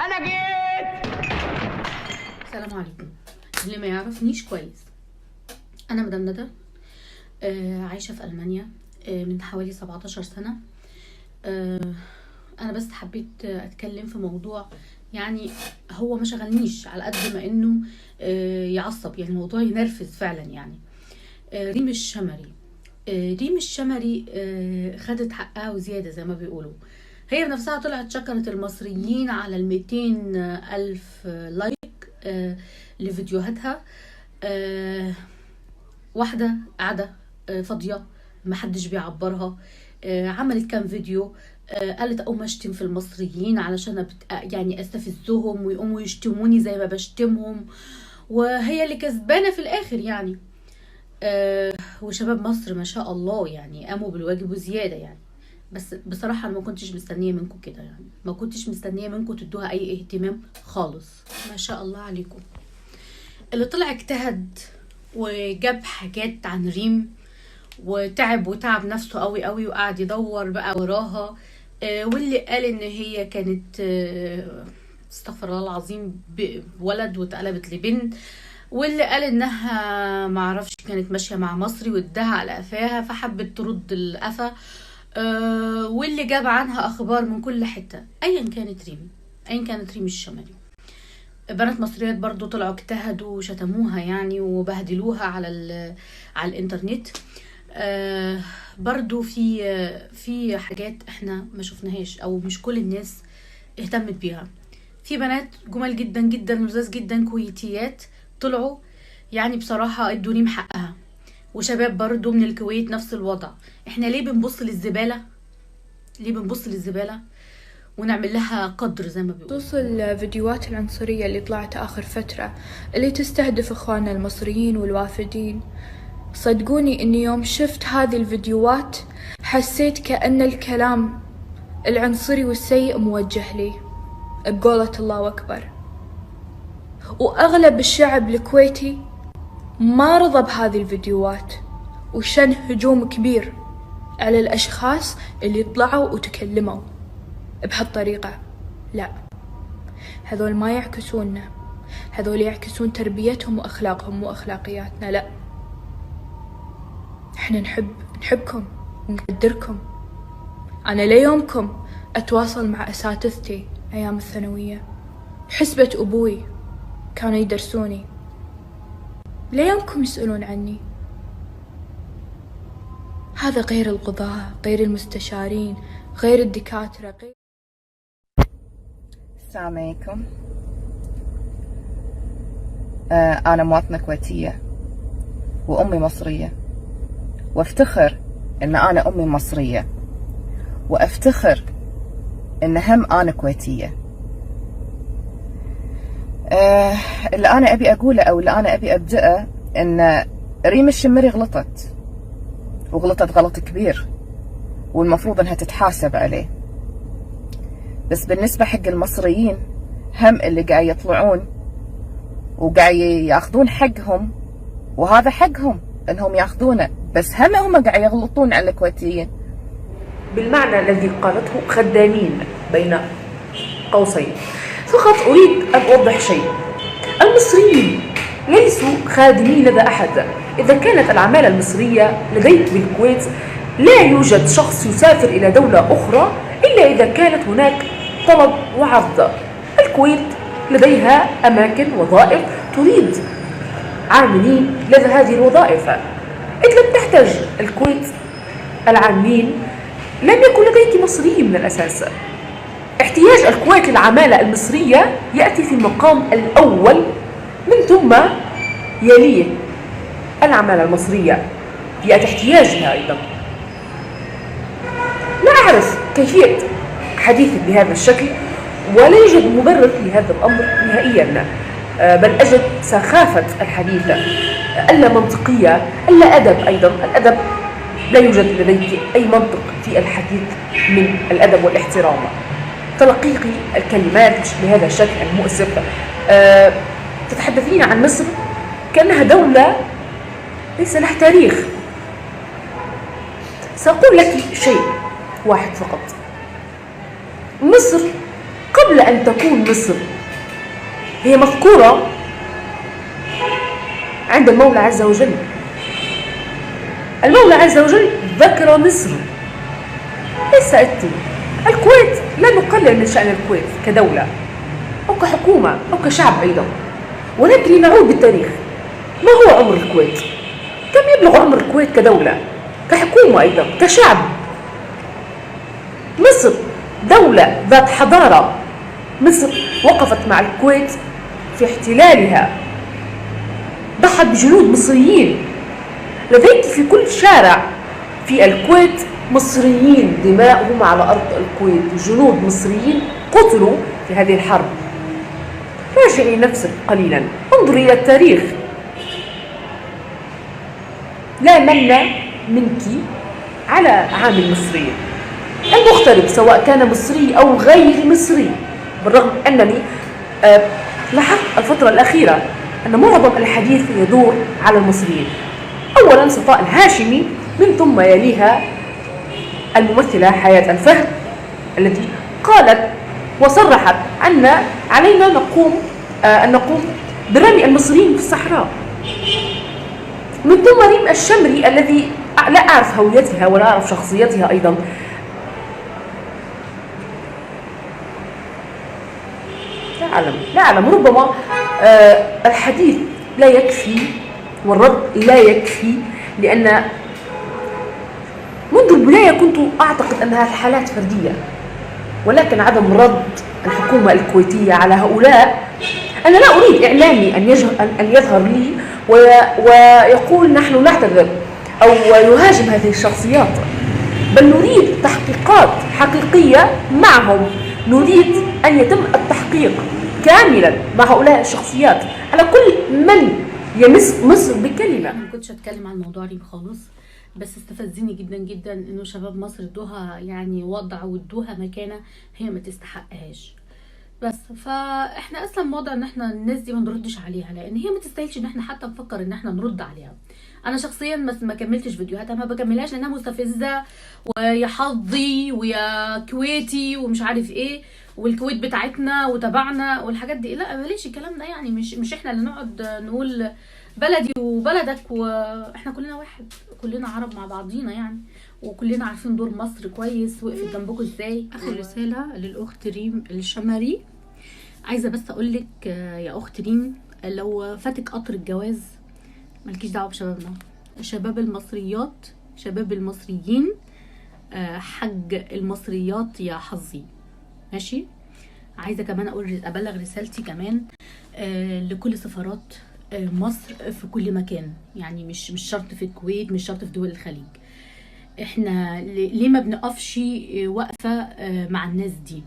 انا جيت. السلام عليكم. اللي ما يعرفنيش كويس، انا مدام ندى، عايشه في المانيا من حوالي 17 سنه. انا بس حبيت اتكلم في موضوع، يعني هو ما شغلنيش على قد ما انه يعصب، يعني موضوع ينرفز فعلا. يعني ريم الشمري، ريم الشمري خدت حقها وزياده زي ما بيقولوا. هي بنفسها طلعت شكرت المصريين على 200 ألف لايك لفيديوهاتها. واحدة قاعدة فاضية محدش بيعبرها، عملت كام فيديو، قالت اقوم اشتم في المصريين علشان يعني استفزهم ويقوموا يشتموني زي ما بشتمهم، وهي اللي كسبانة في الاخر يعني. وشباب مصر ما شاء الله يعني قاموا بالواجب وزيادة يعني. بس بصراحة انا ما كنتش مستنية منكم كده، يعني ما كنتش مستنية منكم تدوها اي اهتمام خالص. ما شاء الله عليكم. اللي طلع اجتهد وجاب حاجات عن ريم وتعب نفسه قوي قوي وقعد يدور بقى وراها، واللي قال ان هي كانت استغفر الله العظيم بولد واتقلبت لبنت، واللي قال انها معرفش كانت ماشيه مع مصري واداها على قفاها فحبت ترد القفا، واللي جاب عنها اخبار من كل حته. ايا كانت ريم الشمالي، بنات مصريات برضو طلعوا اجتهدوا وشتموها يعني وبهدلوها على الانترنت. برضو في حاجات احنا ما شفناهاش او مش كل الناس اهتمت بيها. في بنات جمال جدا جدا لذاذ جدا كويتيات طلعوا يعني بصراحة ادوا ريم حقها، وشباب برضو من الكويت نفس الوضع. احنا ليه بنبص للزبالة ونعمل لها قدر زي ما بيقولوا؟ خصوص الفيديوهات العنصرية اللي طلعت آخر فترة اللي تستهدف إخواننا المصريين والوافدين، صدقوني إني يوم شفت هذه الفيديوهات حسيت كأن الكلام العنصري والسيء موجه لي بقولة الله أكبر. وأغلب الشعب الكويتي ما رضى بهذه الفيديوهات وشن هجوم كبير على الأشخاص اللي طلعوا وتكلموا بهالطريقة. لا، هذول ما يعكسوننا، هذول يعكسون تربيتهم وأخلاقهم وأخلاقياتنا. لا، احنا نحبكم ونقدركم. أنا ليومكم أتواصل مع أساتذتي أيام الثانوية، حسبة أبوي كانوا يدرسوني، ليومكم يسألون عني. هذا غير القضاة، غير المستشارين، غير الدكاترة، غير. السلام عليكم. أنا مواطنة كويتية وأمي مصرية، وافتخر إن أنا أمي مصرية، وافتخر إن هم أنا كويتية. اللي أنا أبي أقوله أو اللي أنا أبي أبدأه إن ريم الشمري غلطت غلط كبير، والمفروض إنها تتحاسب عليه. بس بالنسبة حق المصريين هم اللي قاعد يطلعون وقاعد ياخذون حقهم، وهذا حقهم انهم ياخذونه، بس هم قاعد يغلطون على الكويتيين بالمعنى الذي قالته خدامين بين قوسين. فقط أريد أن أوضح شيء: المصريين ليسوا خادمين لدى أحد. إذا كانت العمالة المصرية لديك بالكويت، لا يوجد شخص يسافر إلى دولة أخرى إلا إذا كانت هناك طلب وعرض. الكويت لديها أماكن وظائف تريد عاملين لدى هذه الوظائف. إذ لم تحتاج الكويت العاملين لم يكن لديك مصري من الأساس. احتياج الكويت للعمالة المصرية يأتي في المقام الأول، من ثم يليه العمالة المصرية يأتي احتياجها أيضا. لا أعرف كيفية حديثك بهذا الشكل، ولا يوجد مبرر لهذا الأمر نهائيا، بل أجد سخافة الحديث، ألا منطقية، ألا أدب. أيضا الأدب لا يوجد لديك أي منطق في الحديث من الأدب والاحترام. تلقيق الكلمات بهذا الشكل المؤسف. تتحدثين عن مصر كأنها دولة ليس لها تاريخ. سأقول لك شيء واحد فقط: مصر قبل أن تكون مصر هي مذكورة عند المولى عز وجل. المولى عز وجل ذكر مصر، ليس الكويت. لا نقلل من شأن الكويت كدولة أو كحكومة أو كشعب أيضا، ولكن لنعود بالتاريخ. ما هو عمر الكويت؟ كم يبلغ عمر الكويت كدولة، كحكومة أيضا، كشعب؟ مصر دولة ذات حضارة. مصر وقفت مع الكويت في احتلالها، ضحت بجنود مصريين. لديك في كل شارع في الكويت مصريين دماؤهم على أرض الكويت، جنود مصريين قتلوا في هذه الحرب. راجعي نفسك قليلا، انظري إلى التاريخ. لا من منك على عامل المصريين. المغترب سواء كان مصري أو غير مصري، بالرغم أنني لاحظت الفترة الأخيرة أن معظم الحديث يدور على المصريين. أولا صفاء الهاشمي، من ثم يليها الممثلة حياة الفهد التي قالت وصرحت أن علينا أن نقوم برمي المصريين في الصحراء. من ثم ريم الشمري الذي لا أعرف هويتها ولا أعرف شخصيتها أيضا. لا أعلم ربما الحديث لا يكفي والرد لا يكفي، لأن منذ البداية كنت أعتقد أنها حالات فردية، ولكن عدم رد الحكومة الكويتية على هؤلاء. أنا لا أريد إعلامي أن يظهر لي ويقول نحن نعتذر أو يهاجم هذه الشخصيات، بل نريد تحقيقات حقيقية معهم. نريد أن يتم التحقيق كاملا مع هؤلاء الشخصيات على كل من يمس مصر بكلمة. أنا ما كنتش أتكلم عن موضوع ريم خالص، بس استفزني جدا جدا إنه شباب مصر ادوها يعني وضع وادوها مكانة هي ما تستحقهاش. بس فاحنا اصلا موضع ان احنا الناس دي ما نردش عليها، لان هي ما تستاهلش ان احنا حتى نفكر ان احنا نرد عليها. انا شخصيا ما كملتش فيديوهاتها، ما بكملهاش لانها مستفزه ويا حظي ويا كويتي ومش عارف ايه والكويت بتاعتنا وتبعنا والحاجات دي. لا ماليش الكلام ده، يعني مش احنا اللي نقعد نقول بلدي وبلدك، واحنا كلنا واحد، كلنا عرب مع بعضينا يعني، وكلنا عارفين دور مصر كويس وقفت جنبكم ازاي. اخر رساله للاخت ريم الشمري، عايزه بس اقول لك يا اخت ريم، لو فاتك قطر الجواز مالكيش دعوه بشبابنا، شباب المصريات، شباب المصريين، حج المصريات يا حظي، ماشي. عايزه كمان ابلغ رسالتي كمان لكل سفارات مصر في كل مكان، يعني مش شرط في الكويت، مش شرط في دول الخليج. احنا ليه ما بنقفش وقفه مع الناس دي؟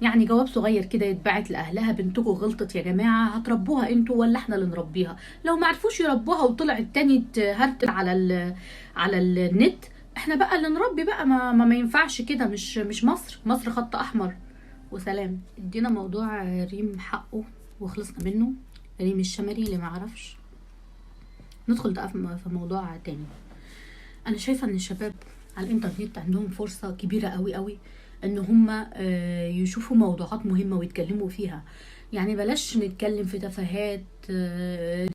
يعني جواب صغير كده يتبعت لاهلها، بنتكم غلطت يا جماعه، هتربوها انتوا ولا احنا اللي نربيها؟ لو ما عرفوش يربوها وطلعت تاني تهرتل على النت، احنا بقى اللي نربي بقى. ما ينفعش كده، مش مصر خط احمر. وسلام. ادينا موضوع ريم حقه وخلصنا منه. ريم الشمري اللي ما عرفش، ندخل بقى في موضوع تاني. انا شايفه ان الشباب على الانترنت عندهم فرصه كبيره قوي قوي ان هم يشوفوا موضوعات مهمه ويتكلموا فيها. يعني بلاش نتكلم في تفاهات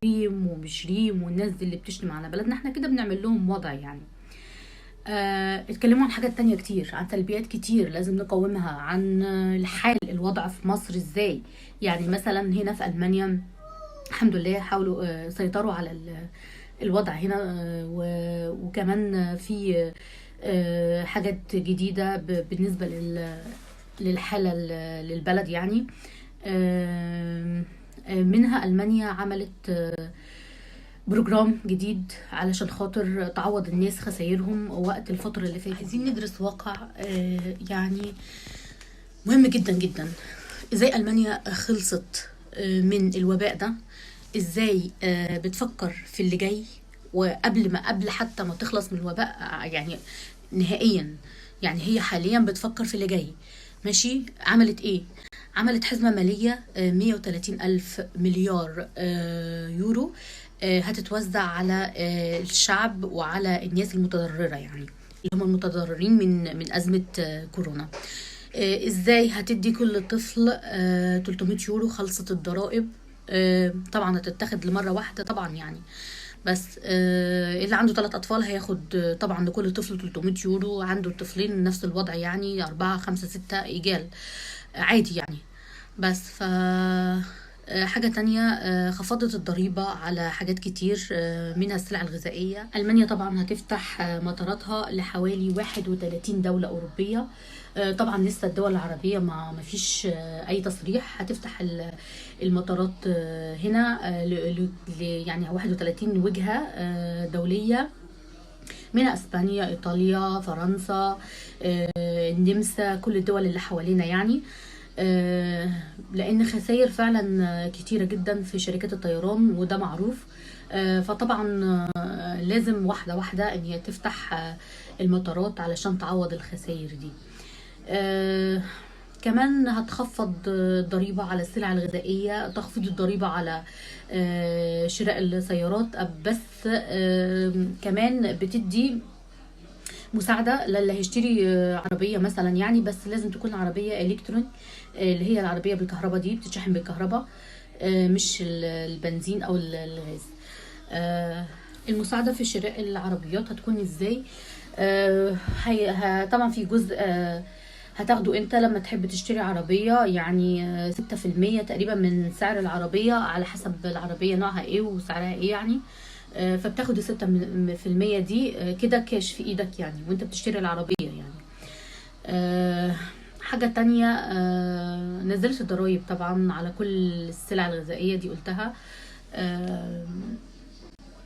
ريم ومش ريم والناس دي اللي بتشتم على بلدنا، احنا كده بنعمل لهم وضع يعني. اتكلموا عن حاجات تانية كتير، عن سلبيات كتير لازم نقاومها، عن الحال الوضع في مصر ازاي. يعني مثلا هنا في ألمانيا الحمد لله حاولوا سيطروا على الوضع هنا، وكمان في حاجات جديدة بالنسبة للحالة للبلد يعني. منها ألمانيا عملت بروجرام جديد علشان خاطر تعوض الناس خسائرهم وقت الفترة اللي فاتت. عايزين ندرس واقع يعني مهم جدا جدا، ازاي ألمانيا خلصت من الوباء ده، ازاي بتفكر في اللي جاي، وقبل حتى ما تخلص من الوباء يعني نهائيا. يعني هي حاليا بتفكر في اللي جاي، ماشي. عملت ايه؟ عملت حزمة مالية 130,000 مليار يورو هتتوزع على الشعب وعلى الناس المتضررة، يعني اللي هم المتضررين من أزمة كورونا. ازاي هتدي كل طفل 300 يورو خلصت الضرائب. طبعا هتتاخد لمرة واحدة طبعا يعني، بس اللي عنده 3 أطفال هياخد طبعا لكل طفل 300 يورو، عنده طفلين نفس الوضع يعني 4 5 6 إيجال عادي يعني. بس ف حاجة تانية، خفضت الضريبة على حاجات كتير منها السلع الغذائية. ألمانيا طبعا هتفتح مطاراتها لحوالي 31 دولة أوروبية. طبعا لسه الدول العربية ما فيش أي تصريح. هتفتح المطارات هنا يعني 31 وجهة دولية، منها اسبانيا، ايطاليا، فرنسا، النمسا، كل الدول اللي حوالينا يعني. لان خسائر فعلا كتيرة جدا في شركات الطيران وده معروف. فطبعا لازم واحدة واحدة ان هي تفتح المطارات علشان تعوض الخسائر دي. كمان هتخفض الضريبة على السلع الغذائية، تخفيض الضريبة على شراء السيارات، بس كمان بتدي مساعدة للي هيشتري عربية مثلا يعني، بس لازم تكون عربية الكترون، اللي هي العربية بالكهرباء دي بتتشحن بالكهرباء مش البنزين او الغاز. المساعدة في شراء العربيات هتكون ازاي؟ طبعا في جزء هتاخده انت لما تحب تشتري عربية، يعني 6% تقريبا من سعر العربية على حسب العربية نوعها ايه وسعرها ايه يعني. فبتاخد 6% دي كده كاش في ايدك يعني وانت بتشتري العربية يعني. حاجة تانية، نزلت الضرايب طبعا على كل السلع الغذائية دي قلتها.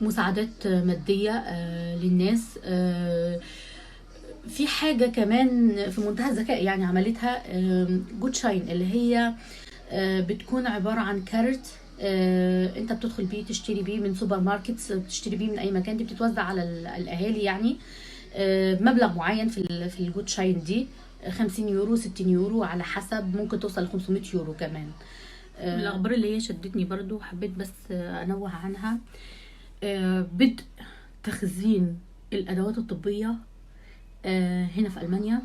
مساعدات مادية للناس. في حاجة كمان في منتهى الذكاء يعني عملتها، جود شاين، اللي هي بتكون عبارة عن كارت انت بتدخل بيه تشتري بيه من سوبر ماركتس، بتشتري بيه من اي مكان، دي بتتوزع على الاهالي يعني بمبلغ معين في الجود شاين دي، 50 يورو 60 يورو على حسب، ممكن توصل ل 500 يورو كمان. من الاخبار اللي هي شدتني برضو حبيت بس انوه عنها، بدء تخزين الادوات الطبية هنا في ألمانيا.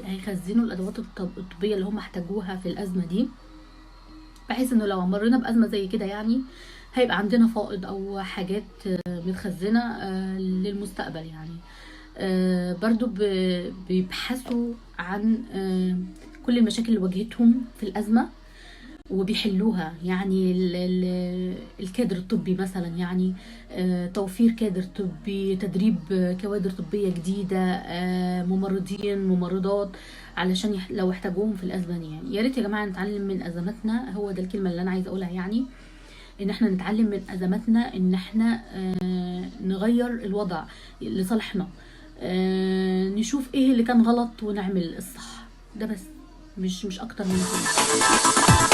هيخزنوا الأدوات الطبية اللي هم احتاجوها في الأزمة دي، بحيث انه لو مرينا بأزمة زي كده يعني هيبقى عندنا فائض أو حاجات متخزنة للمستقبل يعني. برضو بيبحثوا عن كل المشاكل اللي واجهتهم في الأزمة وبيحلوها، يعني الكادر الطبي مثلا يعني توفير كادر طبي، تدريب كوادر طبية جديدة، ممرضين ممرضات علشان لو احتاجوهم في الأزمة دي يعني. يا ريت يا جماعة نتعلم من أزماتنا، هو ده الكلمة اللي أنا عايزة أقولها يعني، إن احنا نتعلم من أزماتنا، إن احنا نغير الوضع لصالحنا، نشوف إيه اللي كان غلط ونعمل الصح، ده بس مش أكتر من كده.